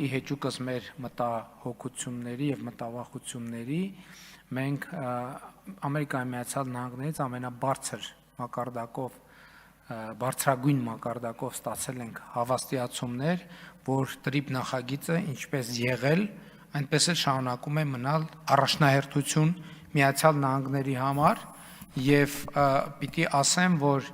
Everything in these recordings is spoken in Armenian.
ի հեճուկս մեր մտահոգությունների եւ մտավախությունների մենք Ամերիկայի Միացյալ Նահանգներից ամենաբարձր մակարդակով բարձրագույն մակարդակով ստացել ենք հավաստիացումներ, որ տրիպ նախագիծը ինչպես եղել, այնպես էլ շարունակում է մնալ առաջնահերթություն Միացյալ Նահանգների համար եւ պիտի ասեմ, որ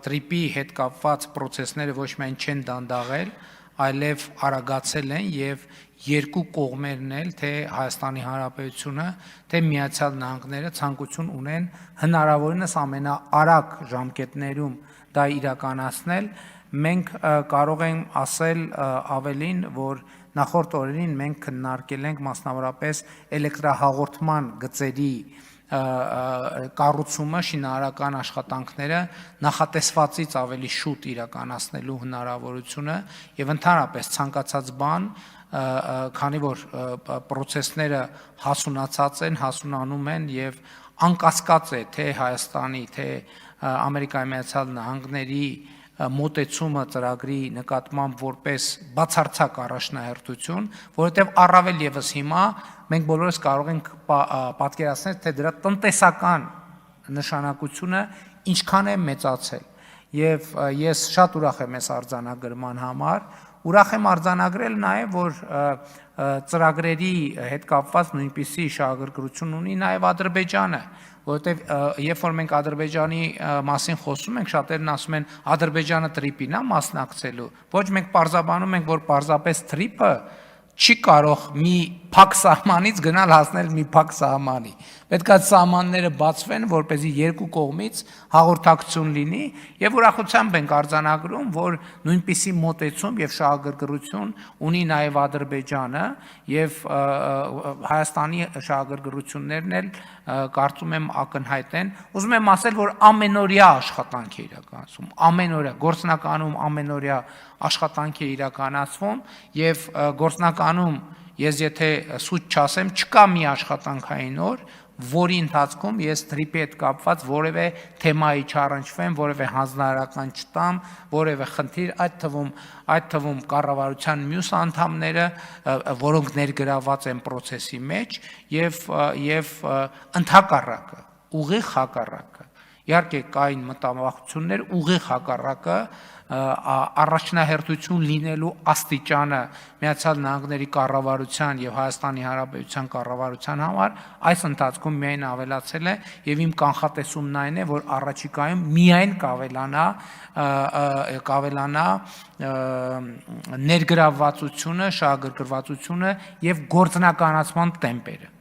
տրիպի հետ կապված process-ները ոչ միայն չեն դանդաղել, այլև արագացել են եւ երկու կողմերն էլ, թե Հայաստանի Հանրապետությունը, թե Միացյալ Նահանգները ցանկություն ունեն հնարավորինս ամենաարագ ժամկետներում դա իրականացնել, մենք կարող ենք ասել ավելին, որ նախորդ օրերին մենք քննարկել ենք մասնավորապես էլեկտրահաղորդման գծերի կառուցումը, շինարարական աշխատանքները նախատեսվածից ավելի շուտ իրականացնելու հնարավորությունը եւ ընդհանրապես ցանկացած բան, քանի որ process-ները հասունացած են, հասունանում են եւ անկասկած է թե Հայաստանի, թե Ամերիկայի Միացյալ Նահանգների մոտեցումը ծրագրի նկատմամբ որպես բացարձակ առաջնահերթություն, որովհետև առավել եւս հիմա մենք բոլորս կարող ենք պատկերացնել, թե դրա տնտեսական նշանակությունը ինչքան է մեծացել։ Եվ ես շատ ուրախ եմ այս արձանագրման համար, ուրախ եմ արձանագրել նաև, որ ծրագրերի հետ կապված նույնպիսի շահագրգռություն ունի նաև Ադրբեջանը, որովհետև երբ որ մենք Ադրբեջանի մասին խոսում ենք, շատերն ասում են Ադրբեջանը տրիպին է մասնակցելու, ոչ մենք պարզաբանում ենք, որ պարզապես տրիպը չի կարող մի փակ սահմանից գնալ հասնել մի փակ սահմանի։ Պետք է սահմանները բացվեն, որպեսզի երկու կողմից հաղորդակցություն լինի, եւ ուրախությամբ ենք արձանագրում, որ նույնպիսի մոտեցում եւ շահագրգռություն ունի նաեւ Ադրբեջանը եւ Հայաստանի շահագրգռություններն էլ կարծում եմ ակնհայտ են։ Ուզում եմ ասել, որ ամենօրյա աշխատանք է իրականացում, ամենօրյա գործնականում ամենօրյա աշխատանք է իրականացվում եւ գործնականում ես եթե սուտ չասեմ, չկա մի աշխատանքային օր, որի ընթացքում ես տրիպի հետ կապված որևէ թեմայի չառնչվեմ, որևէ հանձնարարական չտամ, որևէ խնդիր, այդ թվում կառավարության մյուս անդամները, որոնք ներգրաված են process-ի մեջ եւ ընդհակառակը, ուղիղ հակառակը։ Իհարկե կային մտավախություններ, ուղիղ հակառակը առաջնահերթություն լինելու աստիճանը Միացյալ Նահանգների կառավարության եւ Հայաստանի Հանրապետության կառավարության համար այս ընթացքում միայն ավելացել է եւ իմ կանխատեսումն այն է, որ առաջիկայում միայն կավելանա ներգրավվածությունը, շահագրգռվածությունը եւ գործնականացման տեմպերը։